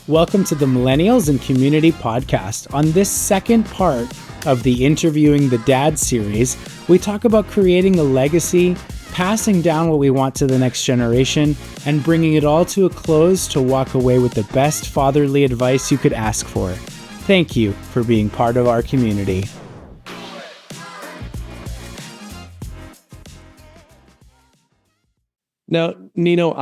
Welcome to the Millennials and Community Podcast. On this second part of the Interviewing the Dad series, we talk about creating a legacy, passing down what we want to the next generation, and bringing it all to a close to walk away with the best fatherly advice you could ask for. Thank you for being part of our community. Now, Nino,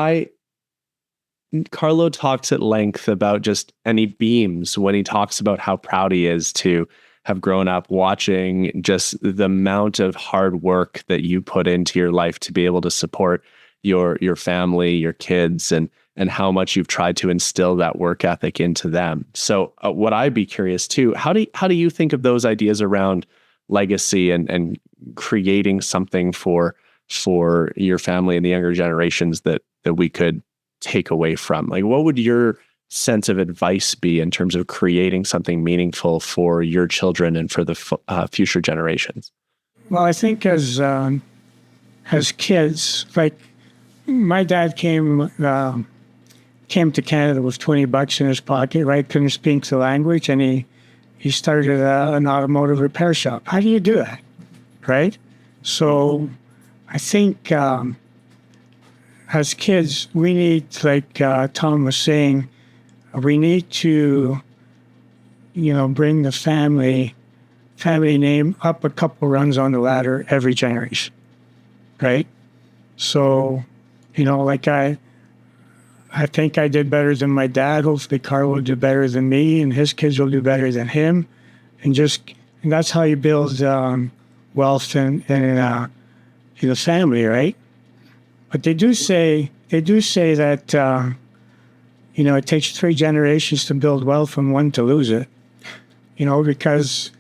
Carlo talks at length about and he beams when he talks about how proud he is to have grown up watching just the amount of hard work that you put into your life to be able to support your family, your kids, and how much you've tried to instill that work ethic into them. So what I'd be curious too, how do you think of those ideas around legacy and creating something for your family and the younger generations that we could take away from? Like, what would your sense of advice be in terms of creating something meaningful for your children and for the future generations? Well, I think as kids, like my dad came to Canada with $20 in his pocket, right? Couldn't speak the language, and he started an automotive repair shop. How do you do that, right? So I think as kids, we need, like Tom was saying, we need to, bring the family name up a couple runs on the ladder every generation, right? So, like I think I did better than my dad. Hopefully Carl will do better than me, and his kids will do better than him. And that's how you build wealth in the family, right? But they do say that, it takes 3 generations to build wealth and 1 to lose it, because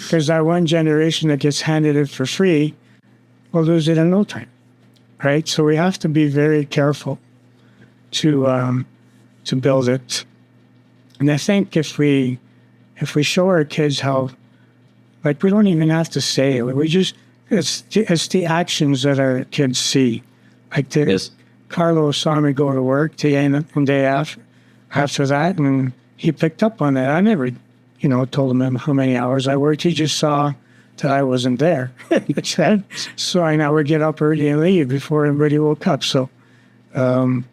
that one generation that gets handed it for free will lose it in no time, right? So we have to be very careful to build it. And I think if we show our kids how, like, we don't even have to say it, it's the actions that our kids see. Like Yes. Carlo saw me go to work the day after that, and he picked up on that. I never, told him how many hours I worked. He just saw that I wasn't there. So I would get up early and leave before everybody woke up. So I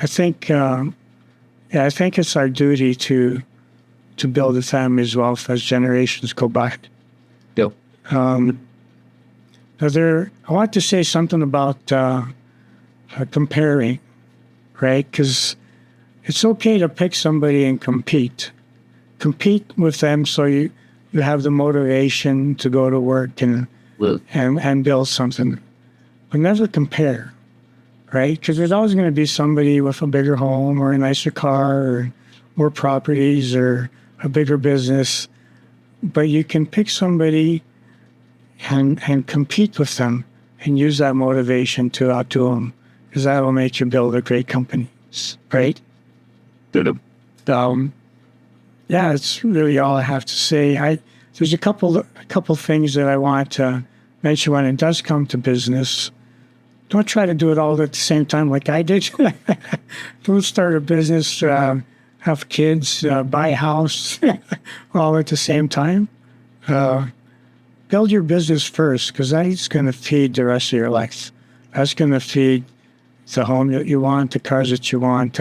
think it's our duty to build a family's wealth as generations go by. Yep. I want to say something about comparing, right? Because it's okay to pick somebody and compete with them, so you have the motivation to go to work and build something, but never compare, right? Because there's always going to be somebody with a bigger home or a nicer car or more properties or a bigger business, but you can pick somebody and compete with them and use that motivation to outdo them, because that will make you build a great company, right? Yeah, that's really all I have to say. There's a couple things that I want to mention when it does come to business. Don't try to do it all at the same time like I did. Don't start a business, have kids, buy a house all at the same time. Build your business first, because that's going to feed the rest of your life. That's going to feed the home that you want, the cars that you want,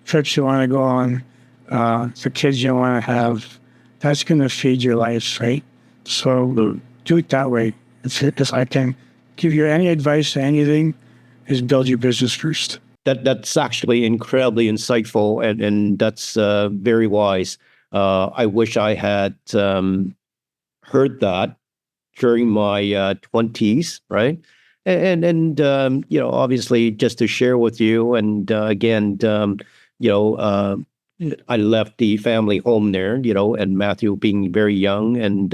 trips you want to go on, the kids you want to have. That's going to feed your life, right? So do it that way. If I can give you any advice to anything, is build your business first. That's actually incredibly insightful, and that's very wise. I wish I had heard that during my 20s, right? And obviously, just to share with you, and again, I left the family home there, and Matthew being very young, and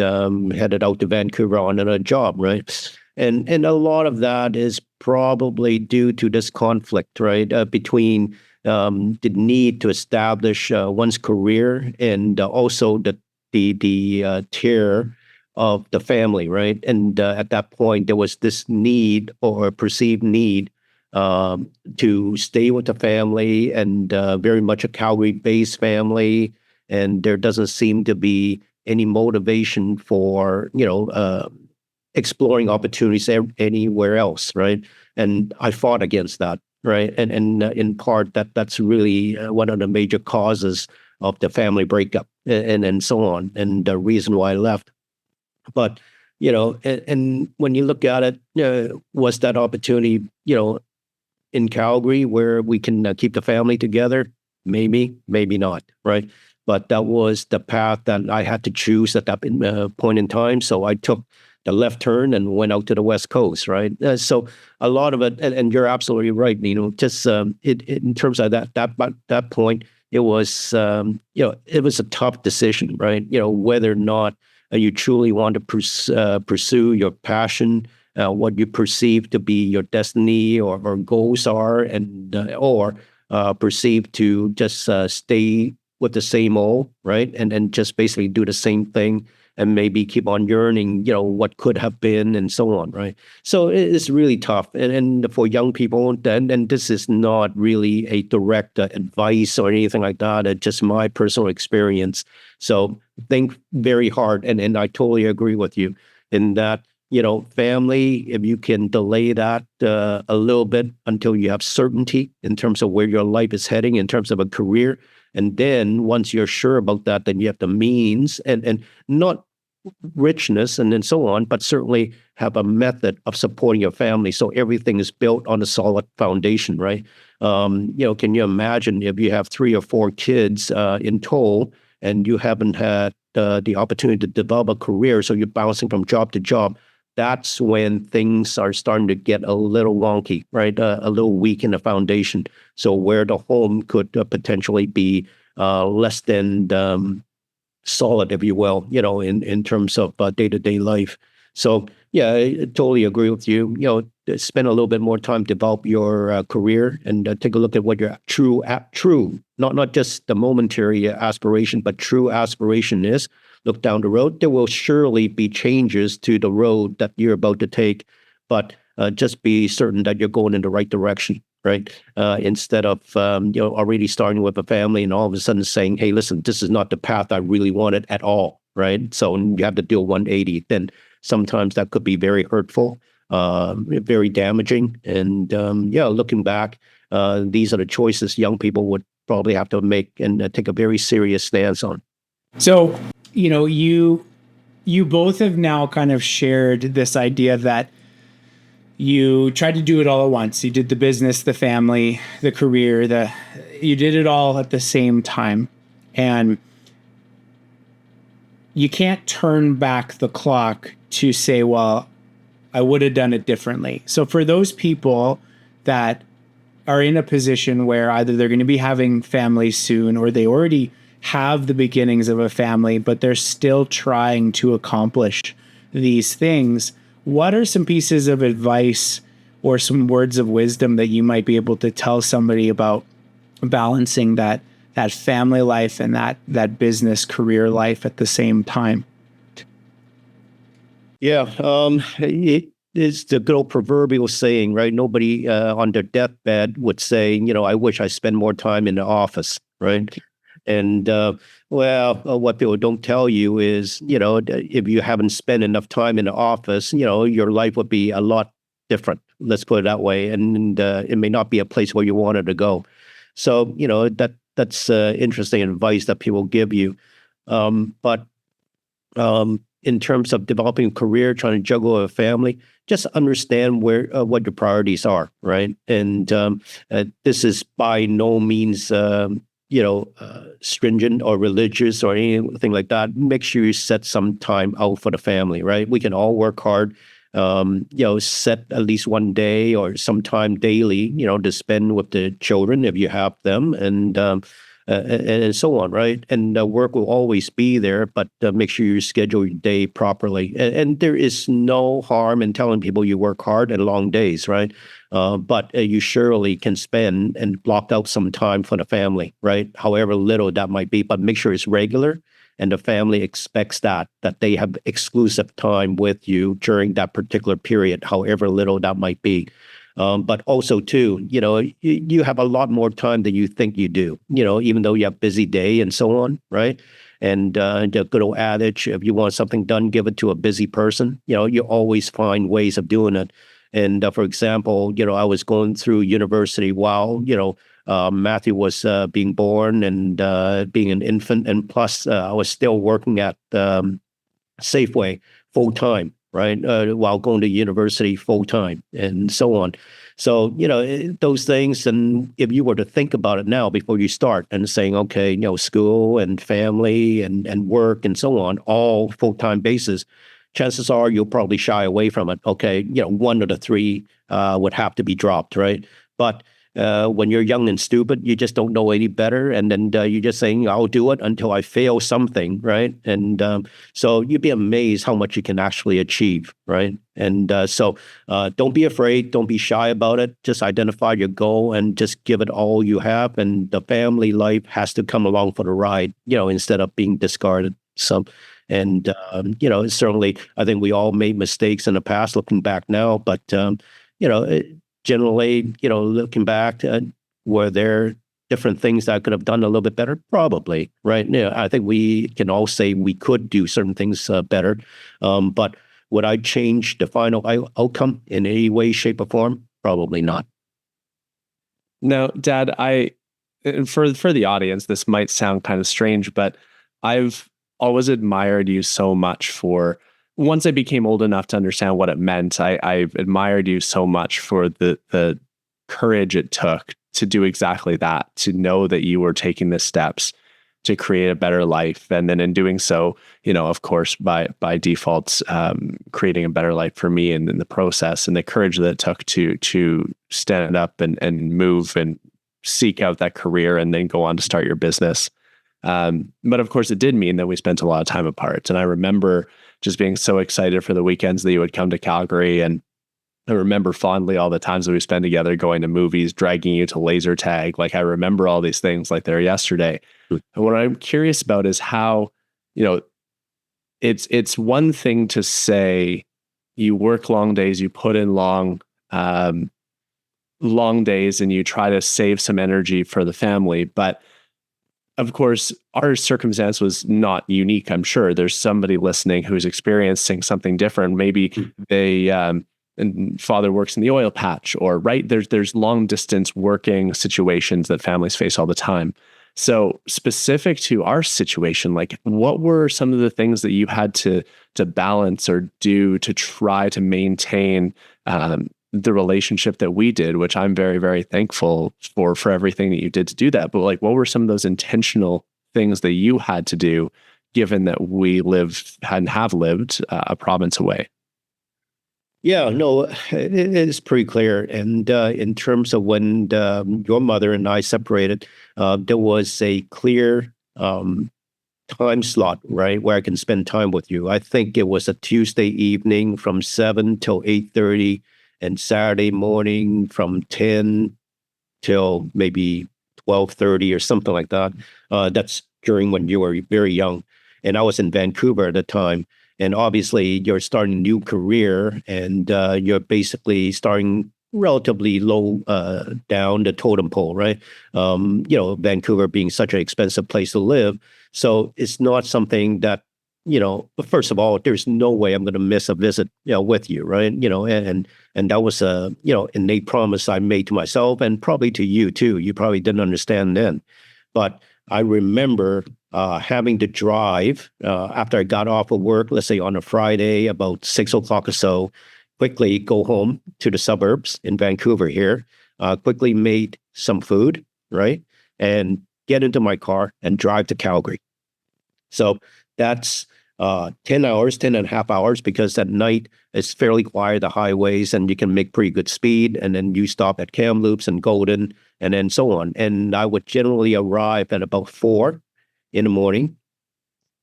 headed out to Vancouver on a job, right? And a lot of that is probably due to this conflict, right, between the need to establish one's career and also the tear of the family, right? And at that point, there was this need or perceived need to stay with the family, and very much a Calgary-based family, and there doesn't seem to be any motivation for exploring opportunities anywhere else, right? And I fought against that, right? And in part that's really one of the major causes of the family breakup and so on, and the reason why I left. But and when you look at it, was that opportunity, in Calgary where we can keep the family together? Maybe, maybe not, right? But that was the path that I had to choose at that point in time. So I took the left turn and went out to the West Coast, right? So a lot of it, and you're absolutely right. Just in terms of that point, it was it was a tough decision, right? Whether or not you truly want to pursue your passion, what you perceive to be your destiny or goals are, and or perceive to just stay with the same old, right? And just basically do the same thing and maybe keep on yearning, what could have been and so on, right? So it's really tough. And for young people, and this is not really a direct advice or anything like that. It's just my personal experience. So think very hard. And I totally agree with you in that, family, if you can delay that a little bit until you have certainty in terms of where your life is heading in terms of a career. And then once you're sure about that, then you have the means and not richness and then so on, but certainly have a method of supporting your family. So everything is built on a solid foundation, right? Can you imagine if you have 3 or 4 kids in total and you haven't had the opportunity to develop a career, so you're bouncing from job to job? That's when things are starting to get a little wonky, right? A little weak in the foundation. So where the home could potentially be less than solid, if you will, in terms of day-to-day life. So yeah, I totally agree with you. Spend a little bit more time, develop your career, and take a look at what your true, not just the momentary aspiration, but true aspiration is. Look down the road. There will surely be changes to the road that you're about to take, but just be certain that you're going in the right direction, right? Instead of already starting with a family and all of a sudden saying, "Hey, listen, this is not the path I really wanted at all," right? So you have to do a 180. Then sometimes that could be very hurtful, very damaging, and looking back, these are the choices young people would probably have to make and take a very serious stance on. So, you both have now kind of shared this idea that you tried to do it all at once. You did the business, the family, the career, you did it all at the same time. And you can't turn back the clock to say, well, I would have done it differently. So for those people that are in a position where either they're going to be having families soon or they already have the beginnings of a family, but they're still trying to accomplish these things, what are some pieces of advice or some words of wisdom that you might be able to tell somebody about balancing that family life and that business career life at the same time? Yeah, it is the good old proverbial saying, right? Nobody on their deathbed would say, I wish I spent more time in the office, right? And what people don't tell you is, if you haven't spent enough time in the office, your life would be a lot different. Let's put it that way. And it may not be a place where you wanted to go. So, that's interesting advice that people give you. But in terms of developing a career, trying to juggle a family, just understand what your priorities are, right? And this is by no means stringent or religious or anything like that. Make sure you set some time out for the family, right? We can all work hard. Set at least one day or some time daily, to spend with the children if you have them, and so on, right? And work will always be there, but make sure you schedule your day properly. And there is no harm in telling people you work hard and long days, right? But you surely can spend and block out some time for the family, right? However little that might be, but make sure it's regular. And the family expects that they have exclusive time with you during that particular period, however little that might be. But also too, you have a lot more time than you think you do, even though you have busy day and so on, right? And the good old adage, if you want something done, give it to a busy person. You always find ways of doing it. And for example, I was going through university while, Matthew was being born and being an infant. And plus, I was still working at Safeway full time, right? While going to university full time and so on. So, those things. And if you were to think about it now before you start and saying, okay, school and family and work and so on, all full time basis, chances are you'll probably shy away from it. Okay, one of the three would have to be dropped, right? But when you're young and stupid, you just don't know any better, and then you're just saying, "I'll do it until I fail something," right? And so you'd be amazed how much you can actually achieve, right? And so don't be afraid, don't be shy about it. Just identify your goal and just give it all you have, and the family life has to come along for the ride, instead of being discarded. So. And, certainly, I think we all made mistakes in the past, looking back now. But, generally, looking back, were there different things that I could have done a little bit better? Probably, right? I think we can all say we could do certain things better. But would I change the final outcome in any way, shape, or form? Probably not. Now, Dad, and for the audience, this might sound kind of strange, but I've always admired you so much for, once I became old enough to understand what it meant, I've admired you so much for the courage it took to do exactly that, to know that you were taking the steps to create a better life. And then in doing so, of course, by default, creating a better life for me and in the process, and the courage that it took to stand up and move and seek out that career and then go on to start your business. But of course, it did mean that we spent a lot of time apart. And I remember just being so excited for the weekends that you would come to Calgary. And I remember fondly all the times that we spent together going to movies, dragging you to laser tag. Like, I remember all these things like they're yesterday. And what I'm curious about is how, it's one thing to say you work long days, you put in long days, and you try to save some energy for the family. But of course, our circumstance was not unique. I'm sure there's somebody listening who's experiencing something different. Maybe they and father works in the oil patch, or right there's long distance working situations that families face all the time. So specific to our situation, like, what were some of the things that you had to balance or do to try to maintain the relationship that we did, which I'm very, very thankful for everything that you did to do that. But like, what were some of those intentional things that you had to do, given that we have lived a province away? Yeah, no, it is pretty clear. And in terms of when your mother and I separated, there was a clear time slot, right, where I can spend time with you. I think it was a Tuesday evening from 7 till 8:30, and Saturday morning from 10 till maybe 12:30 or something like that. That's during when you were very young. And I was in Vancouver at the time. And obviously, you're starting a new career, and you're basically starting relatively low down the totem pole, right? Vancouver being such an expensive place to live. So it's not something that, first of all, there's no way I'm going to miss a visit, with you, right? And that was a, innate promise I made to myself, and probably to you too. You probably didn't understand then. But I remember having to drive after I got off of work, let's say on a Friday, about 6 o'clock or so, quickly go home to the suburbs in Vancouver here, quickly made some food, right? And get into my car and drive to Calgary. So that's 10 hours, 10 and a half hours, because at night it's fairly quiet, the highways, and you can make pretty good speed. And then you stop at Kamloops and Golden, and then so on. And I would generally arrive at about 4 in the morning,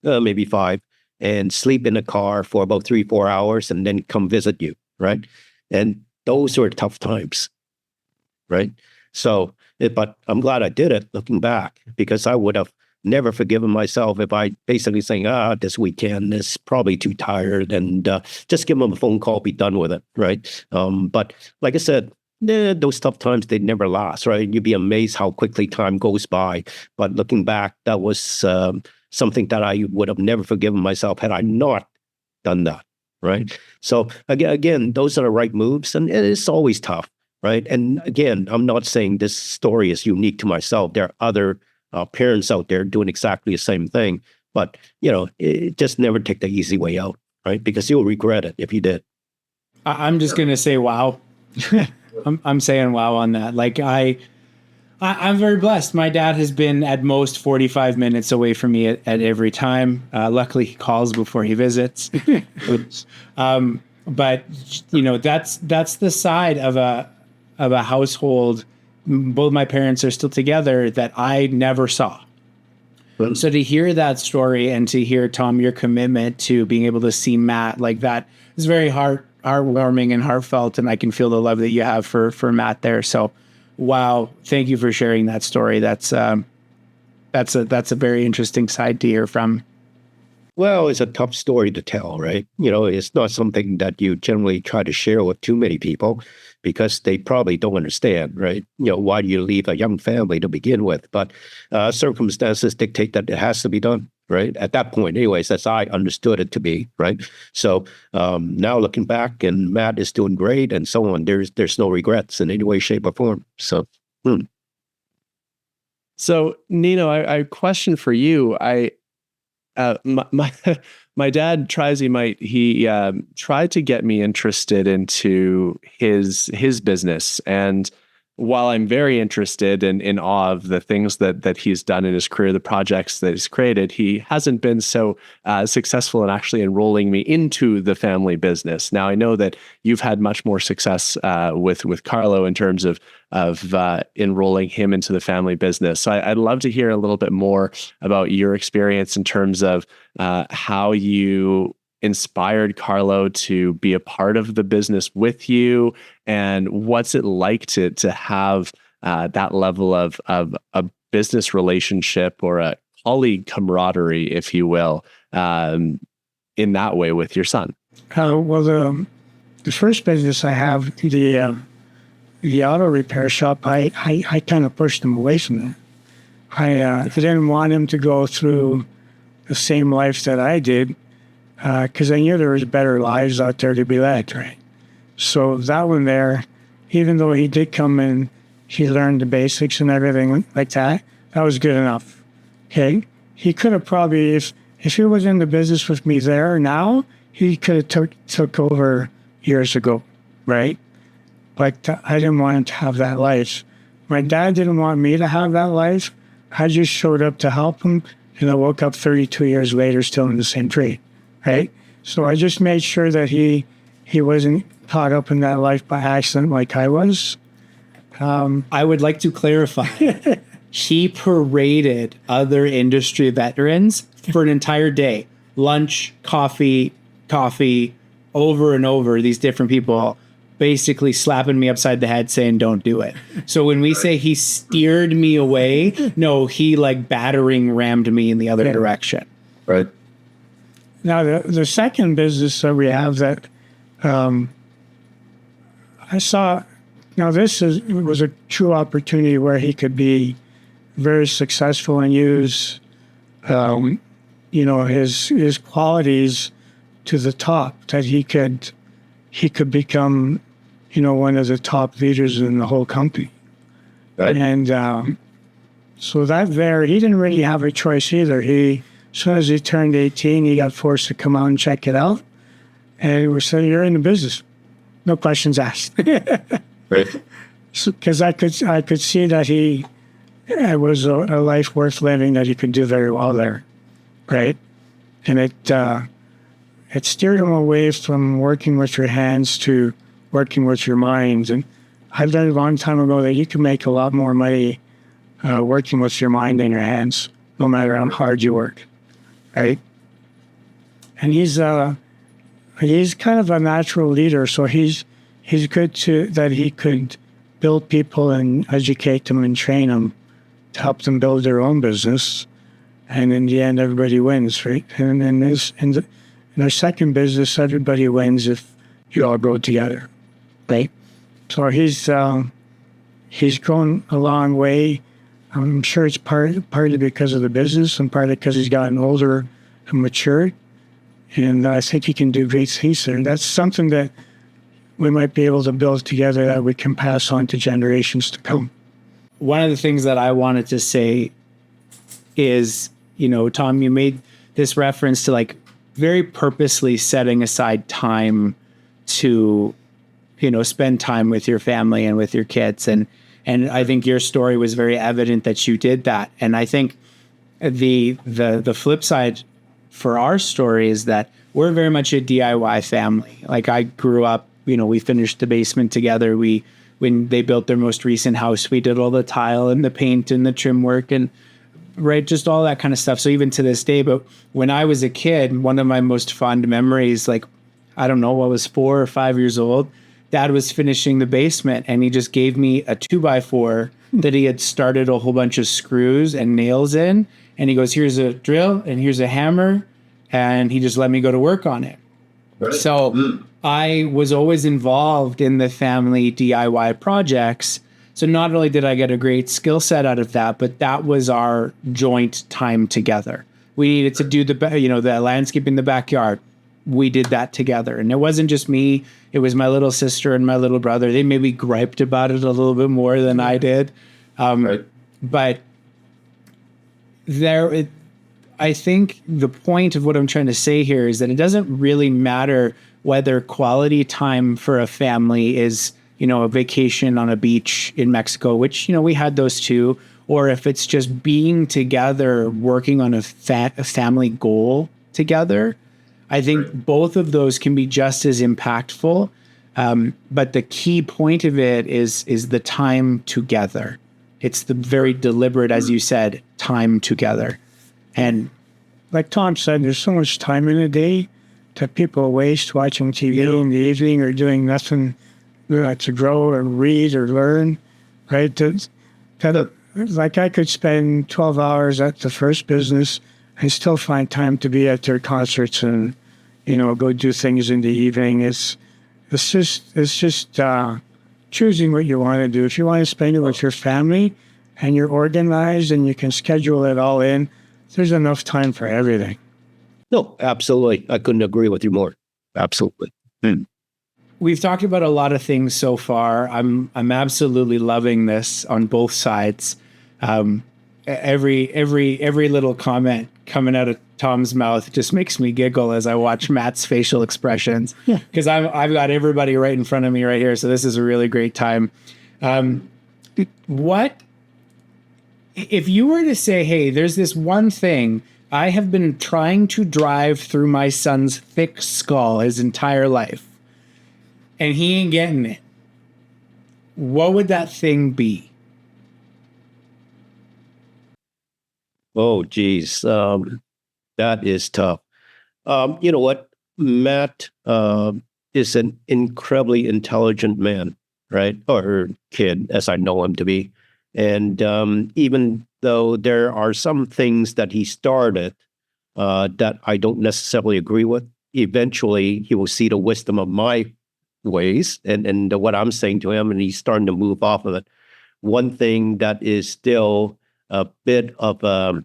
maybe 5, and sleep in the car for about 3-4 hours, and then come visit you, right? And those were tough times, right? So, but I'm glad I did it looking back, because I would have never forgiven myself if I basically saying, this weekend is probably too tired, and just give them a phone call, be done with it, right? But like I said, those tough times, they never last, right? You'd be amazed how quickly time goes by. But looking back, that was something that I would have never forgiven myself had I not done that, right? So again, those are the right moves, and it's always tough, right? And again, I'm not saying this story is unique to myself. There are other parents out there doing exactly the same thing, but just never take the easy way out, right? Because you'll regret it if you did. I'm just gonna say wow. I'm saying wow on that. Like I'm very blessed. My dad has been at most 45 minutes away from me at every time. Luckily, he calls before he visits. But that's the side of a household. Both my parents are still together that I never saw. So to hear that story and to hear, Tom, your commitment to being able to see Matt like that is very heartwarming and heartfelt, and I can feel the love that you have for Matt there. So, wow, thank you for sharing that story. That's a very interesting side to hear from. Well, it's a tough story to tell, right? It's not something that you generally try to share with too many people because they probably don't understand, right? Why do you leave a young family to begin with? But circumstances dictate that it has to be done, right? At that point, anyways, as I understood it to be, right? So now looking back, and Matt is doing great, and so on. There's no regrets in any way, shape, or form. So. So, Nino, I question for you. My dad tries. He tried to get me interested into his business, and while I'm very interested and in awe of the things that he's done in his career, the projects that he's created, he hasn't been so successful in actually enrolling me into the family business. Now, I know that you've had much more success with Carlo in terms of enrolling him into the family business. So I'd love to hear a little bit more about your experience in terms of how you inspired Carlo to be a part of the business with you, and what's it like to have that level of a business relationship or a colleague camaraderie, if you will, in that way with your son? Well, the first business I have, the auto repair shop, I kind of pushed him away from that. I didn't want him to go through the same life that I did, because I knew there was better lives out there to be led, right? So that one there, even though he did come in, he learned the basics and everything like that, that was good enough, okay? He could have probably, if he was in the business with me there now, he could have took over years ago, right? But I didn't want him to have that life. My dad didn't want me to have that life. I just showed up to help him, and I woke up 32 years later still in the same trade. Right? So I just made sure that he wasn't caught up in that life by accident like I was. I would like to clarify. He paraded other industry veterans for an entire day. Lunch, coffee, over and over, these different people basically slapping me upside the head saying, don't do it. So when we say he steered me away, no, he like battering rammed me in the other direction. Right. Now, the second business that we have that I saw, now this was a true opportunity where he could be very successful and use, his qualities to the top, that he could become, one of the top leaders in the whole company. Right. And so that there, he didn't really have a choice either. As soon as he turned 18, he got forced to come out and check it out. And we said, you're in the business. No questions asked. Right. Because I could see that it was a life worth living, that he could do very well there. Right? And it steered him away from working with your hands to working with your mind. And I learned a long time ago that you can make a lot more money working with your mind than your hands, no matter how hard you work. Right? And he's kind of a natural leader, so he's good that he could build people and educate them and train them to help them build their own business. And in the end, everybody wins, right? And in our second business, everybody wins if you all grow together, right? So he's grown a long way. I'm sure it's partly because of the business and partly because he's gotten older and matured. And I think he can do great things there. That's something that we might be able to build together that we can pass on to generations to come. One of the things that I wanted to say is, Tom, you made this reference to like very purposely setting aside time to, spend time with your family and with your kids. And I think your story was very evident that you did that. And I think the flip side for our story is that we're very much a DIY family. Like I grew up, we finished the basement together. When they built their most recent house, we did all the tile and the paint and the trim work and just all that kind of stuff. So even to this day, but when I was a kid, one of my most fond memories, like, I don't know, I was 4 or 5 years old, Dad was finishing the basement and he just gave me a 2x4 that he had started a whole bunch of screws and nails in. And he goes, here's a drill and here's a hammer. And he just let me go to work on it. Right. So I was always involved in the family DIY projects. So not only did I get a great skill set out of that, but that was our joint time together. We needed to do the landscape in the backyard. We did that together. And it wasn't just me. It was my little sister and my little brother. They maybe griped about it a little bit more than I did. Right. But I think the point of what I'm trying to say here is that it doesn't really matter whether quality time for a family is, a vacation on a beach in Mexico, which, we had those too, or if it's just being together, working on a family goal together. I think both of those can be just as impactful. But the key point of it is the time together. It's the very deliberate, as you said, time together. And like Tom said, there's so much time in a day that people waste watching TV in the evening or doing nothing to grow or read or learn, right? Like I could spend 12 hours at the first business and still find time to be at their concerts and, go do things in the evening. It's just choosing what you want to do. If you want to spend it with your family and you're organized and you can schedule it all in, there's enough time for everything. No, absolutely. I couldn't agree with you more. Absolutely. We've talked about a lot of things so far. I'm absolutely loving this on both sides. Every little comment coming out of Tom's mouth just makes me giggle as I watch Matt's facial expressions. Because I've got everybody right in front of me right here, so this is a really great time. What if you were to say, hey, there's this one thing I have been trying to drive through my son's thick skull his entire life, and he ain't getting it, what would that thing be? Oh, geez. That is tough. You know what? Matt is an incredibly intelligent man, right? Or kid, as I know him to be. And even though there are some things that he started that I don't necessarily agree with, eventually he will see the wisdom of my ways and what I'm saying to him, and he's starting to move off of it. One thing that is still a bit of a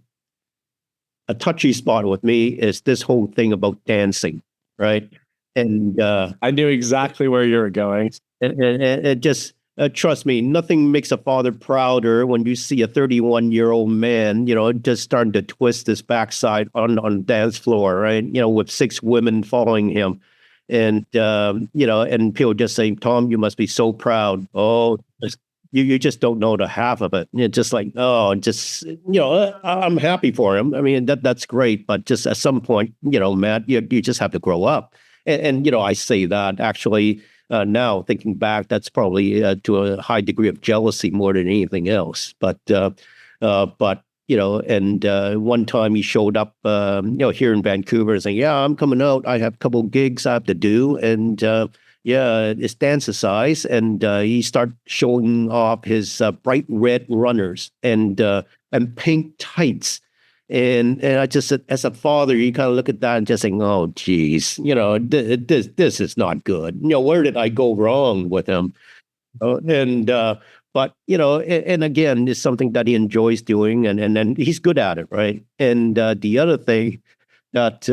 touchy spot with me is this whole thing about dancing, right? And I knew exactly where you were going. And it just trust me, nothing makes a father prouder when you see a 31-year-old man, just starting to twist his backside on the dance floor, right? With 6 women following him. And, and people just saying, Tom, you must be so proud. Oh, you just don't know the half of it. It's just like, I'm happy for him. I mean, that's great. But just at some point, Matt, you just have to grow up. And I say that actually now thinking back, that's probably to a high degree of jealousy more than anything else. But one time he showed up, here in Vancouver saying, yeah, I'm coming out. I have a couple of gigs I have to do. And it's dance size. And he started showing off his bright red runners and pink tights. And I just said, as a father, you kind of look at that and just saying, oh, geez, this is not good. Where did I go wrong with him? But and again, it's something that he enjoys doing, and then he's good at it, right? And the other thing that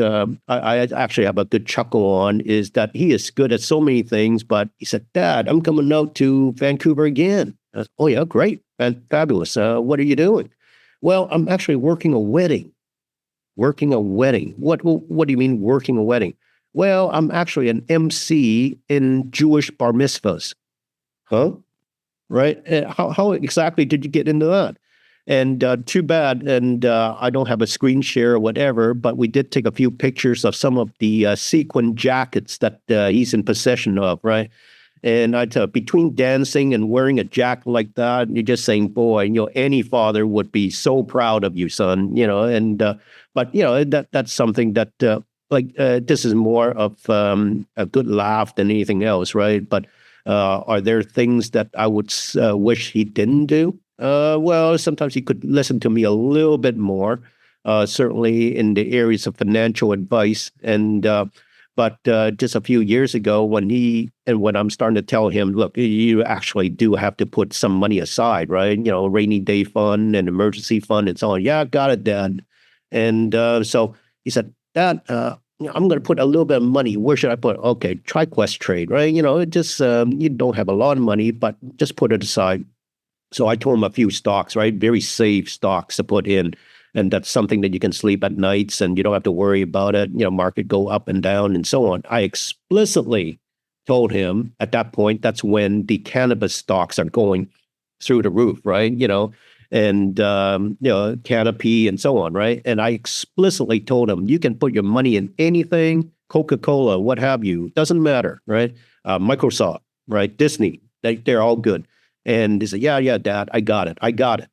I actually have a good chuckle on is that he is good at so many things. But he said, "Dad, I'm coming out to Vancouver again." I said, "Oh yeah, great, fabulous. What are you doing?" "Well, I'm actually working a wedding." "Working a wedding? What do you mean working a wedding?" "Well, I'm actually an MC in Jewish bar mitzvahs." "Huh?" Right? How exactly did you get into that? And too bad. And I don't have a screen share or whatever, but we did take a few pictures of some of the sequin jackets that he's in possession of, right? And I tell you, between dancing and wearing a jacket like that, you're just saying, boy, any father would be so proud of you, son. And but that's something that this is more of a good laugh than anything else, right? But are there things that I would wish he didn't do? Well, sometimes he could listen to me a little bit more, certainly in the areas of financial advice. And but just a few years ago, when I'm starting to tell him, look, you actually do have to put some money aside, right? Rainy day fund and emergency fund and so on. "Yeah, got it, Dad." And so he said, "Dad, I'm going to put a little bit of money. Where should I put?" "Okay, try Quest Trade, right? Just you don't have a lot of money, but just put it aside." So I told him a few stocks, right? Very safe stocks to put in. And that's something that you can sleep at nights and you don't have to worry about it. Market go up and down and so on. I explicitly told him at that point, that's when the cannabis stocks are going through the roof, right? And Canopy and so on, right? And I explicitly told him, you can put your money in anything, Coca-Cola, what have you, doesn't matter, right? Microsoft, right? Disney, they're all good. And he said, yeah, Dad, I got it,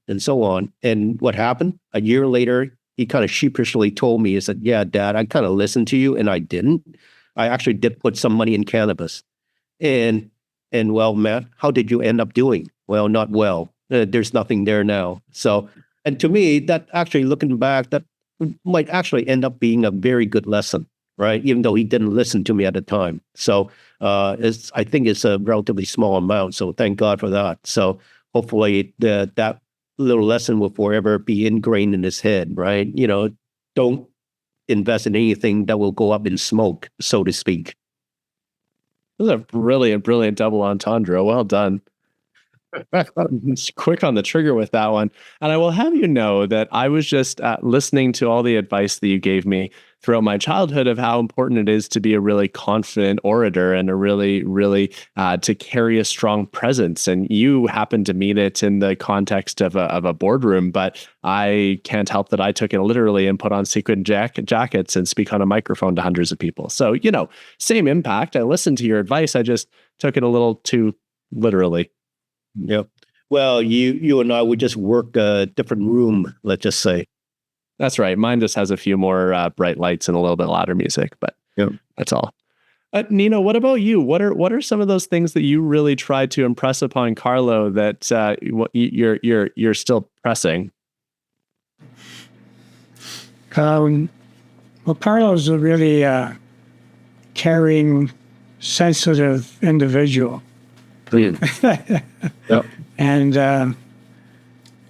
and so on. And what happened? A year later, he kind of sheepishly told me, he said, "Yeah, Dad, I kind of listened to you, and I didn't. I actually did put some money in cannabis." And well, Matt, how did you end up doing? "Well, not well. There's nothing there now." So, and to me, that actually, looking back, that might actually end up being a very good lesson, right? Even though he didn't listen to me at the time. So I think it's a relatively small amount. So thank God for that. So hopefully that little lesson will forever be ingrained in his head, right? Don't invest in anything that will go up in smoke, so to speak. This is a brilliant double entendre. Well done. It's quick on the trigger with that one. And I will have you know that I was just listening to all the advice that you gave me throughout my childhood of how important it is to be a really confident orator and a really to carry a strong presence. And you happen to mean it in the context of a boardroom, but I can't help that I took it literally and put on sequin jackets and speak on a microphone to hundreds of people. So, same impact. I listened to your advice. I just took it a little too literally. Yep. Well, you and I would just work a different room, let's just say. That's right. Mine just has a few more bright lights and a little bit louder music, but That's all. Nino, what about you? What are some of those things that you really tried to impress upon Carlo that you're still pressing? Well, Carlo's a really caring, sensitive individual. Yep. And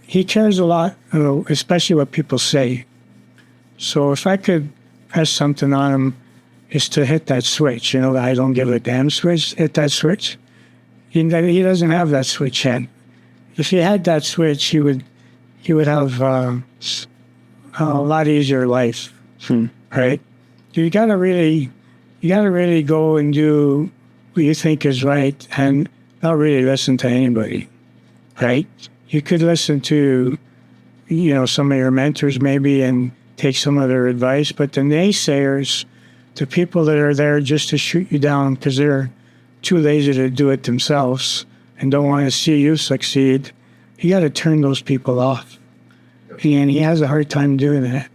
he cares a lot, especially what people say. So if I could press something on him, is to hit that switch. I don't give a damn switch. Hit that switch. He doesn't have that switch yet. If he had that switch, he would have a lot easier life. Right? You gotta really go and do what you think is right and not really listen to anybody, right? You could listen to, some of your mentors maybe and take some of their advice, but the naysayers, the people that are there just to shoot you down because they're too lazy to do it themselves and don't want to see you succeed, you got to turn those people off. And he has a hard time doing that,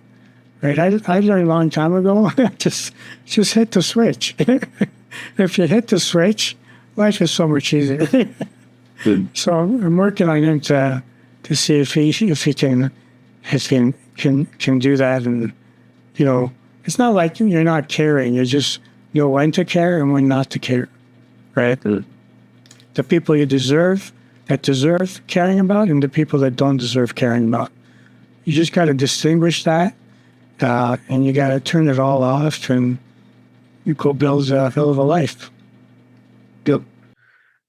right? I learned a long time ago, just hit the switch. If you hit the switch, life is so much easier. So I'm working on him to see if he can do that. And it's not like you're not caring. You just know when to care and when not to care, right? the people you deserve caring about, and the people that don't deserve caring about. You just got to distinguish that, and you got to turn it all off, and you go build a hell of a life. Yep.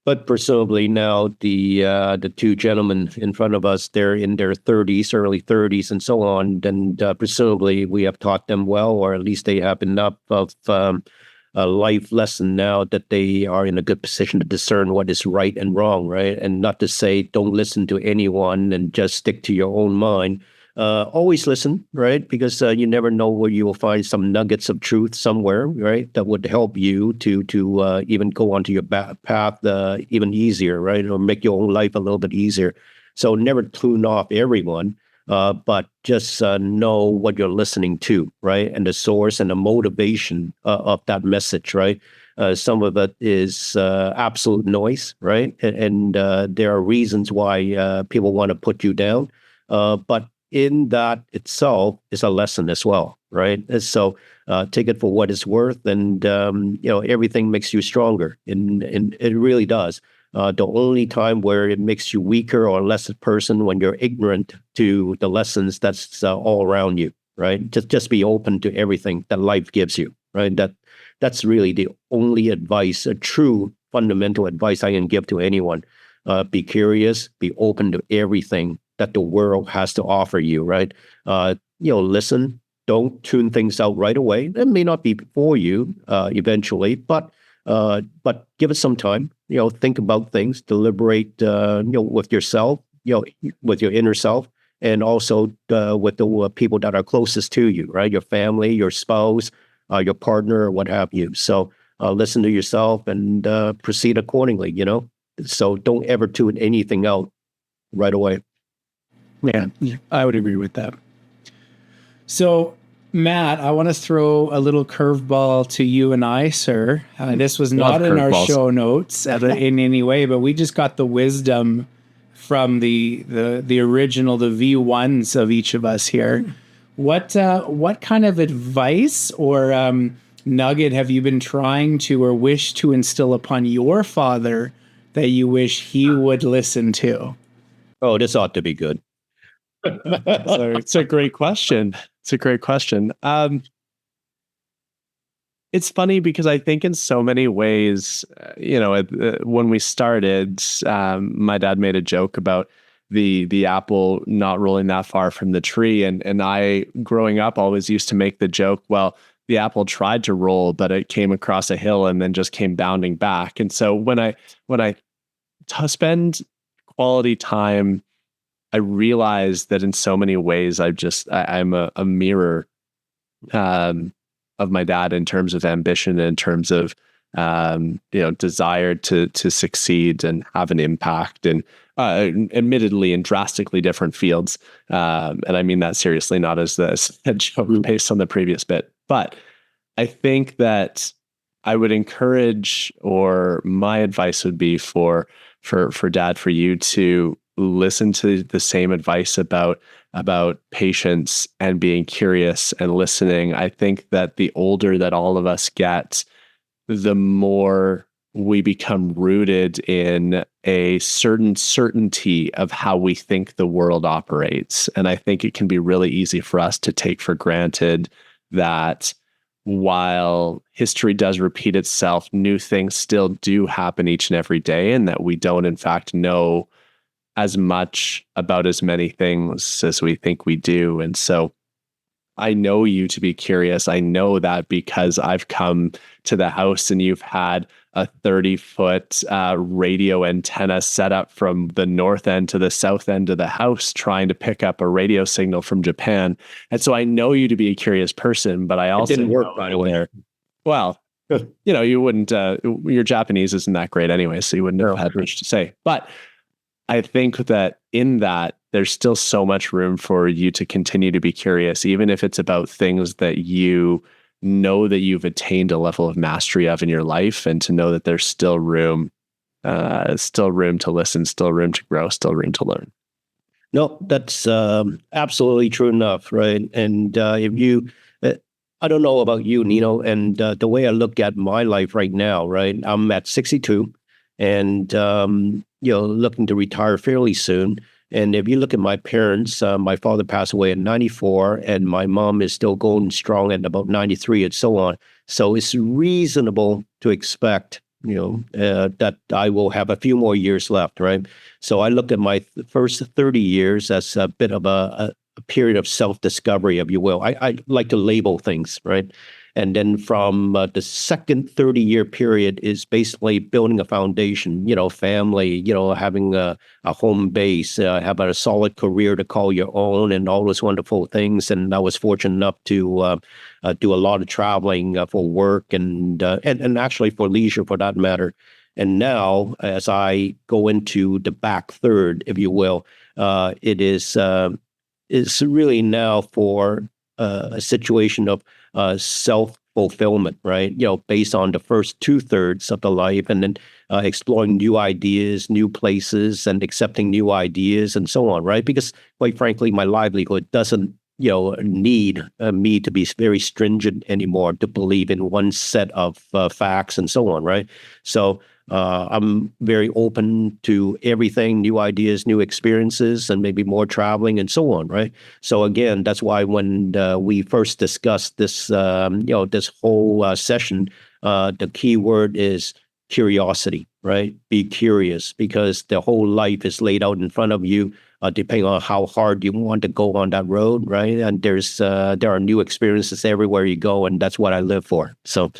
But presumably now the two gentlemen in front of us, they're in their 30s, early 30s, and so on. And presumably we have taught them well, or at least they have enough of a life lesson now that they are in a good position to discern what is right and wrong, right? And not to say don't listen to anyone and just stick to your own mind. Always listen, right? Because you never know where you will find some nuggets of truth somewhere, right? That would help you to even go onto your path even easier, right? Or make your own life a little bit easier. So never tune off everyone, but just know what you're listening to, right? And the source and the motivation of that message, right? Some of it is absolute noise, right? And there are reasons why people want to put you down, but in that itself is a lesson as well, right? And so take it for what it's worth, and everything makes you stronger, and it really does. The only time where it makes you weaker or less a person when you're ignorant to the lessons that's all around you, right? Just be open to everything that life gives you, right? That's really the only advice, a true fundamental advice I can give to anyone. Be curious, be open to everything that the world has to offer you, right? Listen, don't tune things out right away. It may not be for you eventually, but give it some time. Think about things, deliberate, with yourself, with your inner self, and also with the people that are closest to you, right? Your family, your spouse, your partner, or what have you. So listen to yourself and proceed accordingly. So don't ever tune anything out right away. Yeah, I would agree with that. So, Matt, I want to throw a little curveball to you and I, sir. This was not in our show notes in any way, but we just got the wisdom from the original, the V1s of each of us here. What kind of advice or nugget have you been trying to or wish to instill upon your father that you wish he would listen to? Oh, this ought to be good. It's a great question. It's funny because I think in so many ways, when we started, my dad made a joke about the apple not rolling that far from the tree, and I, growing up, always used to make the joke, well, the apple tried to roll, but it came across a hill and then just came bounding back. And so when I spend quality time, I realize that in so many ways, I'm a mirror of my dad in terms of ambition, in terms of desire to succeed and have an impact, and admittedly in drastically different fields. And I mean that seriously, not as a joke based on the previous bit. But I think that I would encourage, or my advice would be for Dad, for you to listen to the same advice about patience and being curious and listening. I think that the older that all of us get, the more we become rooted in a certain certainty of how we think the world operates. And I think it can be really easy for us to take for granted that while history does repeat itself, new things still do happen each and every day, and that we don't, in fact, know as much about as many things as we think we do. And so I know you to be curious. I know that because I've come to the house and you've had a 30-foot radio antenna set up from the north end to the south end of the house, trying to pick up a radio signal from Japan. And so I know you to be a curious person, but I also it didn't work, by the way. Well, you wouldn't, your Japanese isn't that great anyway, so you wouldn't have had much to say. But I think that in that, there's still so much room for you to continue to be curious, even if it's about things that you know that you've attained a level of mastery of in your life, and to know that there's still room to listen, still room to grow, still room to learn. No, that's absolutely true enough, right? And if you, I don't know about you, Nino, and the way I look at my life right now, right? I'm at 62. and looking to retire fairly soon. And if you look at my parents, my father passed away at 94, and my mom is still going strong at about 93, and so on. So it's reasonable to expect, that I will have a few more years left, right? So I looked at my first 30 years as a bit of a period of self-discovery, if you will. I like to label things, right? And then from the second 30-year period is basically building a foundation, family, having a home base, having a solid career to call your own, and all those wonderful things. And I was fortunate enough to do a lot of traveling for work and actually for leisure, for that matter. And now, as I go into the back third, if you will, it is it's really now for a situation of self-fulfillment, right? Based on the first 2/3 of the life, and then exploring new ideas, new places, and accepting new ideas, and so on, right? Because quite frankly, my livelihood doesn't, need me to be very stringent anymore, to believe in one set of facts and so on, right? So I'm very open to everything, new ideas, new experiences, and maybe more traveling and so on, right? So again, that's why when we first discussed this, this whole session, the key word is curiosity, right? Be curious, because the whole life is laid out in front of you, depending on how hard you want to go on that road, right? And there are new experiences everywhere you go, and that's what I live for. So.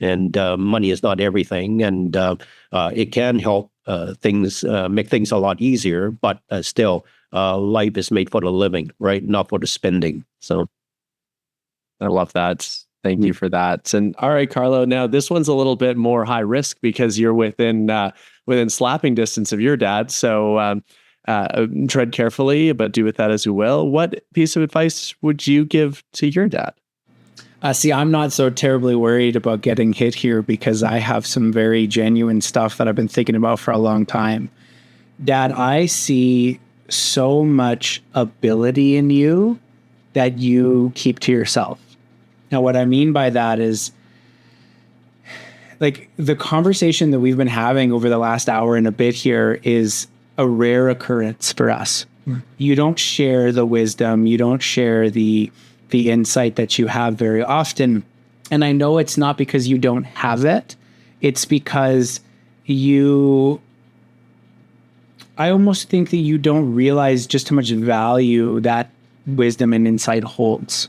And money is not everything, and it can help things make things a lot easier. But still, life is made for the living, right? Not for the spending. So, I love that. Thank you for that. And all right, Carlo. Now this one's a little bit more high risk because you're within slapping distance of your dad. So tread carefully, but do with that as you will. What piece of advice would you give to your dad? See, I'm not so terribly worried about getting hit here because I have some very genuine stuff that I've been thinking about for a long time. Dad, I see so much ability in you that you keep to yourself. Now, what I mean by that is, like, the conversation that we've been having over the last hour and a bit here is a rare occurrence for us. You don't share the wisdom, you don't share the insight that you have very often. And I know it's not because you don't have it. It's because I almost think that you don't realize just how much value that wisdom and insight holds.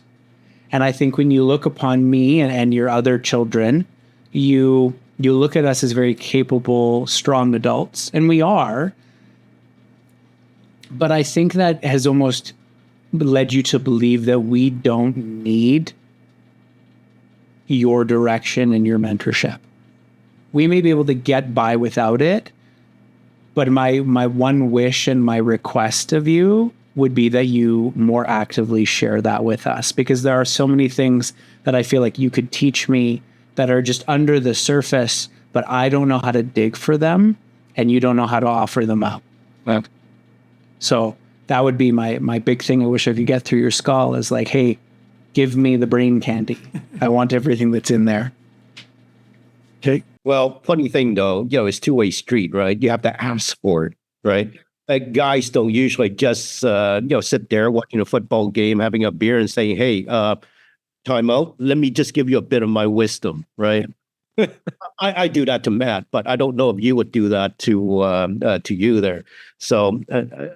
And I think when you look upon me and your other children, you look at us as very capable, strong adults, and we are. But I think that has almost led you to believe that we don't need your direction and your mentorship. We may be able to get by without it, but my one wish and my request of you would be that you more actively share that with us, because there are so many things that I feel like you could teach me that are just under the surface, but I don't know how to dig for them, and you don't know how to offer them up. Well, so that would be my big thing I wish I could get through your skull is like, hey, give me the brain candy. I want everything that's in there. Okay. Well, funny thing though, it's two-way street, right? You have to ask for it, right? Like guys don't usually just, sit there watching a football game, having a beer and saying, hey, time out. Let me just give you a bit of my wisdom, right? I do that to Matt, but I don't know if you would do that to you there. So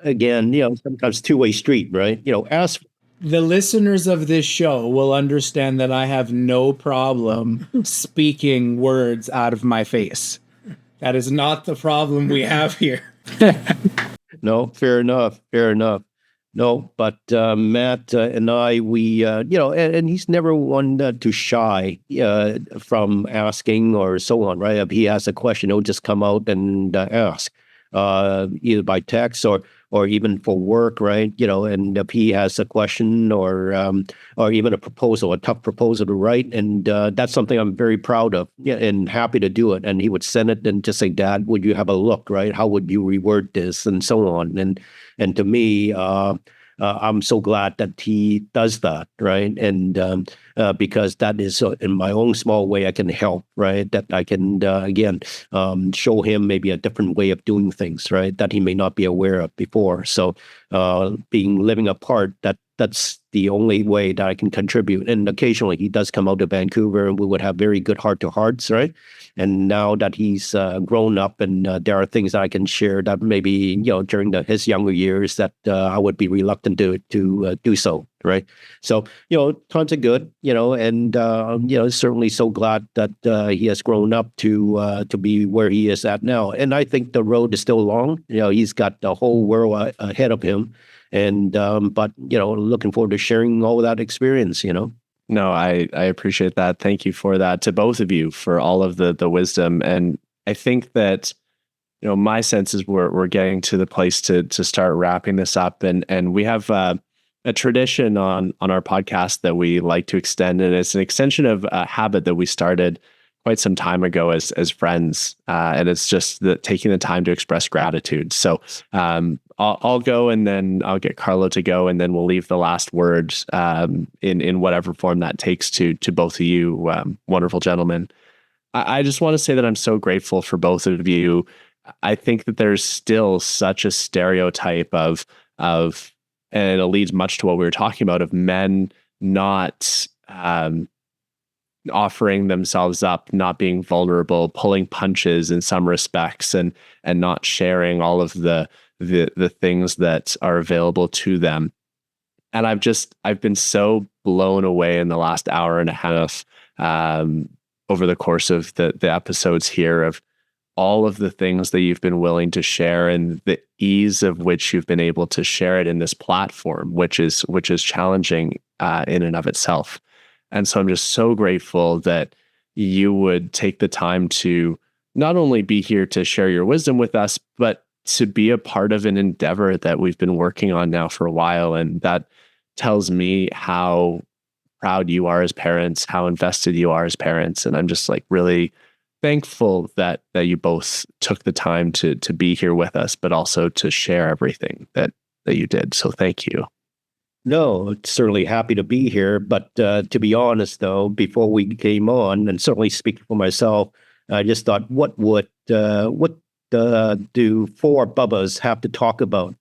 again, sometimes two-way street, right? Ask. The listeners of this show will understand that I have no problem speaking words out of my face. That is not the problem we have here. No, fair enough. No, but Matt and I, we, and he's never one to shy from asking or so on, right? If he has a question, he'll just come out and ask, either by text or even for work, right? And if he has a question or even a proposal, a tough proposal to write, and that's something I'm very proud of, and happy to do it. And he would send it and just say, Dad, would you have a look, right? How would you reword this, and so on. And to me, I'm so glad that he does that, right? And because that is in my own small way I can help, right? That I can again show him maybe a different way of doing things, right? That he may not be aware of before. So being living apart, that's the only way that I can contribute. And occasionally he does come out to Vancouver, and we would have very good heart-to-hearts, right? And now that he's grown up, and there are things that I can share that maybe during his younger years that I would be reluctant to do so, right? So tons of good, and certainly so glad that he has grown up to be where he is at now. And I think the road is still long. He's got the whole world ahead of him, and but looking forward to sharing all of that experience. No, I appreciate that. Thank you for that, to both of you, for all of the wisdom. And I think that, my sense is we're getting to the place to start wrapping this up. And we have a tradition on our podcast that we like to extend. And it's an extension of a habit that we started quite some time ago as friends. And it's just taking the time to express gratitude. So I'll go, and then I'll get Carlo to go, and then we'll leave the last words in whatever form that takes to both of you, wonderful gentlemen. I just want to say that I'm so grateful for both of you. I think that there's still such a stereotype of, and it leads much to what we were talking about, of men not offering themselves up, not being vulnerable, pulling punches in some respects, and not sharing all of the things that are available to them. And I've been so blown away in the last hour and a half over the course of the episodes here, of all of the things that you've been willing to share, and the ease of which you've been able to share it in this platform, which is challenging in and of itself. And so I'm just so grateful that you would take the time to not only be here to share your wisdom with us, but to be a part of an endeavor that we've been working on now for a while. And that tells me how proud you are as parents, how invested you are as parents. And I'm just really thankful that you both took the time to be here with us, but also to share everything that you did. So thank you. No, certainly happy to be here. But to be honest, though, before we came on, and certainly speaking for myself, I just thought, what do four Bubbas have to talk about?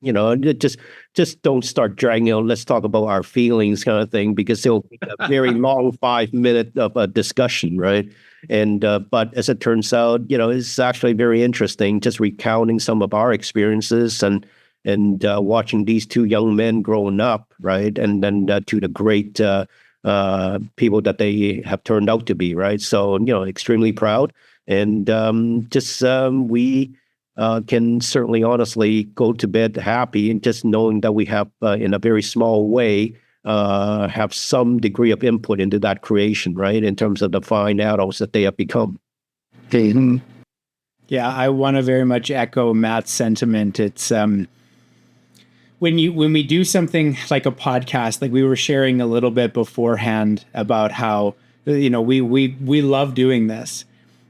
Just don't start dragging out. Let's talk about our feelings, kind of thing, because it'll be a very long 5 minute of a discussion, right? And but as it turns out, it's actually very interesting, just recounting some of our experiences and watching these two young men growing up, right? And then to the great people that they have turned out to be, right? So, extremely proud. And we can certainly honestly go to bed happy, and just knowing that we have, in a very small way, have some degree of input into that creation, right? In terms of the fine adults that they have become. Yeah, I want to very much echo Matt's sentiment. It's when we do something like a podcast, like we were sharing a little bit beforehand about how we love doing this,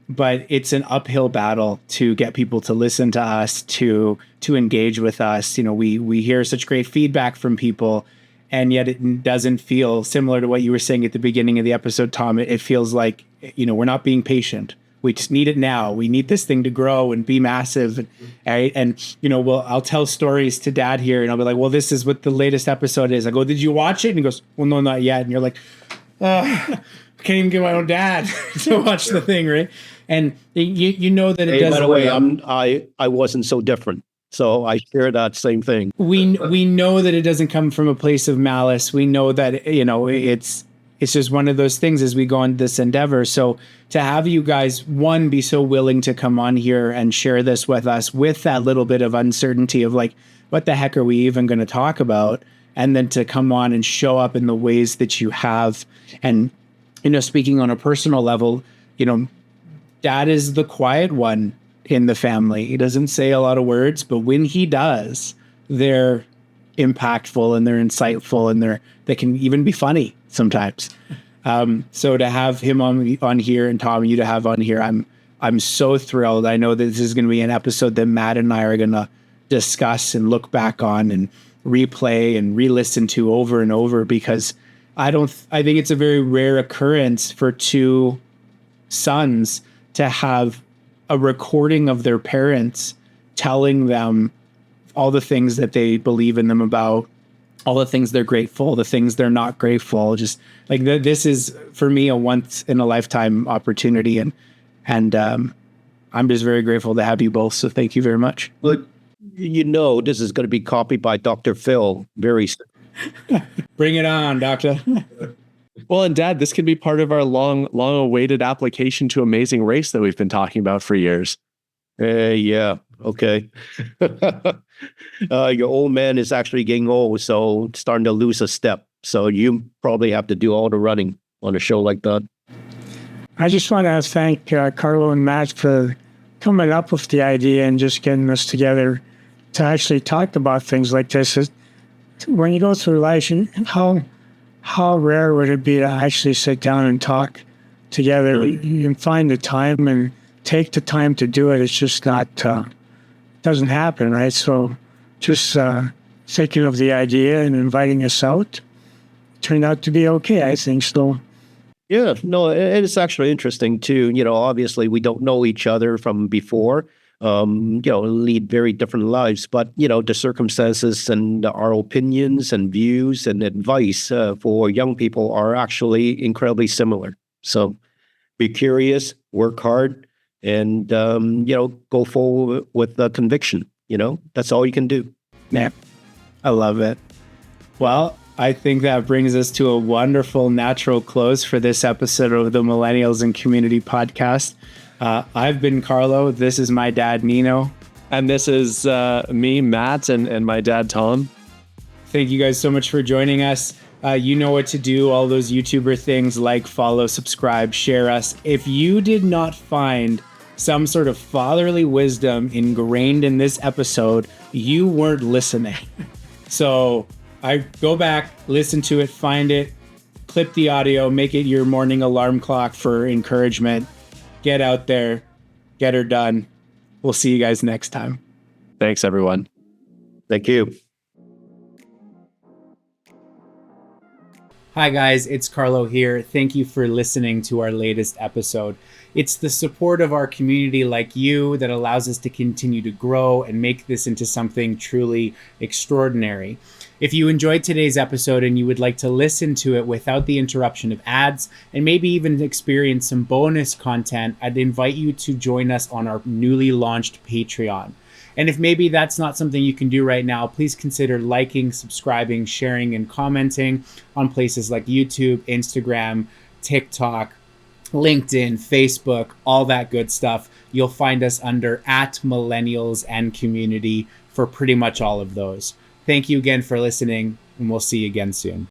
but it's an uphill battle to get people to listen to us, to engage with us. We hear such great feedback from people, and yet it doesn't feel similar to what you were saying at the beginning of the episode, Tom. It feels like we're not being patient. We just need it now. We need this thing to grow and be massive. Right? And I'll tell stories to Dad here, and I'll be like, well, this is what the latest episode is. I go, did you watch it? And he goes, well, no, not yet. And you're like, I can't even get my own dad to watch the thing, right? And you know that it doesn't. By the way, I wasn't so different. So I share that same thing. We know that it doesn't come from a place of malice. We know that, it's just one of those things as we go on this endeavor. So to have you guys, one, be so willing to come on here and share this with us with that little bit of uncertainty of what the heck are we even going to talk about? And then to come on and show up in the ways that you have. And, speaking on a personal level, Dad is the quiet one in the family. He doesn't say a lot of words, but when he does, they're impactful and they're insightful, and they can even be funny sometimes. So to have him on here, and Tom, you to have on here, I'm so thrilled. I know that this is going to be an episode that Matt and I are going to discuss and look back on, and replay and re-listen to over and over, because I think it's a very rare occurrence for two sons to have a recording of their parents telling them all the things that they believe in them about, all the things they're grateful, the things they're not grateful. Just like this is for me a once in a lifetime opportunity, and I'm just very grateful to have you both. So thank you very much. Look, this is going to be copied by Dr. Phil very soon. Bring it on, Doctor. Well, and Dad, this can be part of our long awaited application to Amazing Race that we've been talking about for years. Yeah. Okay. Your old man is actually getting old, so starting to lose a step. So you probably have to do all the running on a show like that. I just want to thank Carlo and Matt for coming up with the idea and just getting us together to actually talk about things like this. When you go through life, how rare would it be to actually sit down and talk together? You can find the time and take the time to do it. It's just not, doesn't happen, right? So just thinking of the idea and inviting us out turned out to be okay, I think. So yeah, no, it's actually interesting too. Obviously we don't know each other from before, lead very different lives, but, the circumstances and our opinions and views and advice for young people are actually incredibly similar. So be curious, work hard, and, go forward with conviction. That's all you can do. Yeah, I love it. Well, I think that brings us to a wonderful natural close for this episode of the Millennials and Community Podcast. I've been Carlo. This is my dad, Nino. And this is me, Matt, and my dad, Tom. Thank you guys so much for joining us. You know what to do, all those YouTuber things, like, follow, subscribe, share us. If you did not find some sort of fatherly wisdom ingrained in this episode, you weren't listening. So I go back, listen to it, find it, clip the audio, make it your morning alarm clock for encouragement. Get out there, get her done. We'll see you guys next time. Thanks, everyone. Thank you. Hi guys, it's Carlo here. Thank you for listening to our latest episode. It's the support of our community like you that allows us to continue to grow and make this into something truly extraordinary. If you enjoyed today's episode and you would like to listen to it without the interruption of ads and maybe even experience some bonus content, I'd invite you to join us on our newly launched Patreon. And if maybe that's not something you can do right now, please consider liking, subscribing, sharing, and commenting on places like YouTube, Instagram, TikTok, LinkedIn, Facebook, all that good stuff. You'll find us under @Millennials and Community for pretty much all of those. Thank you again for listening, and we'll see you again soon.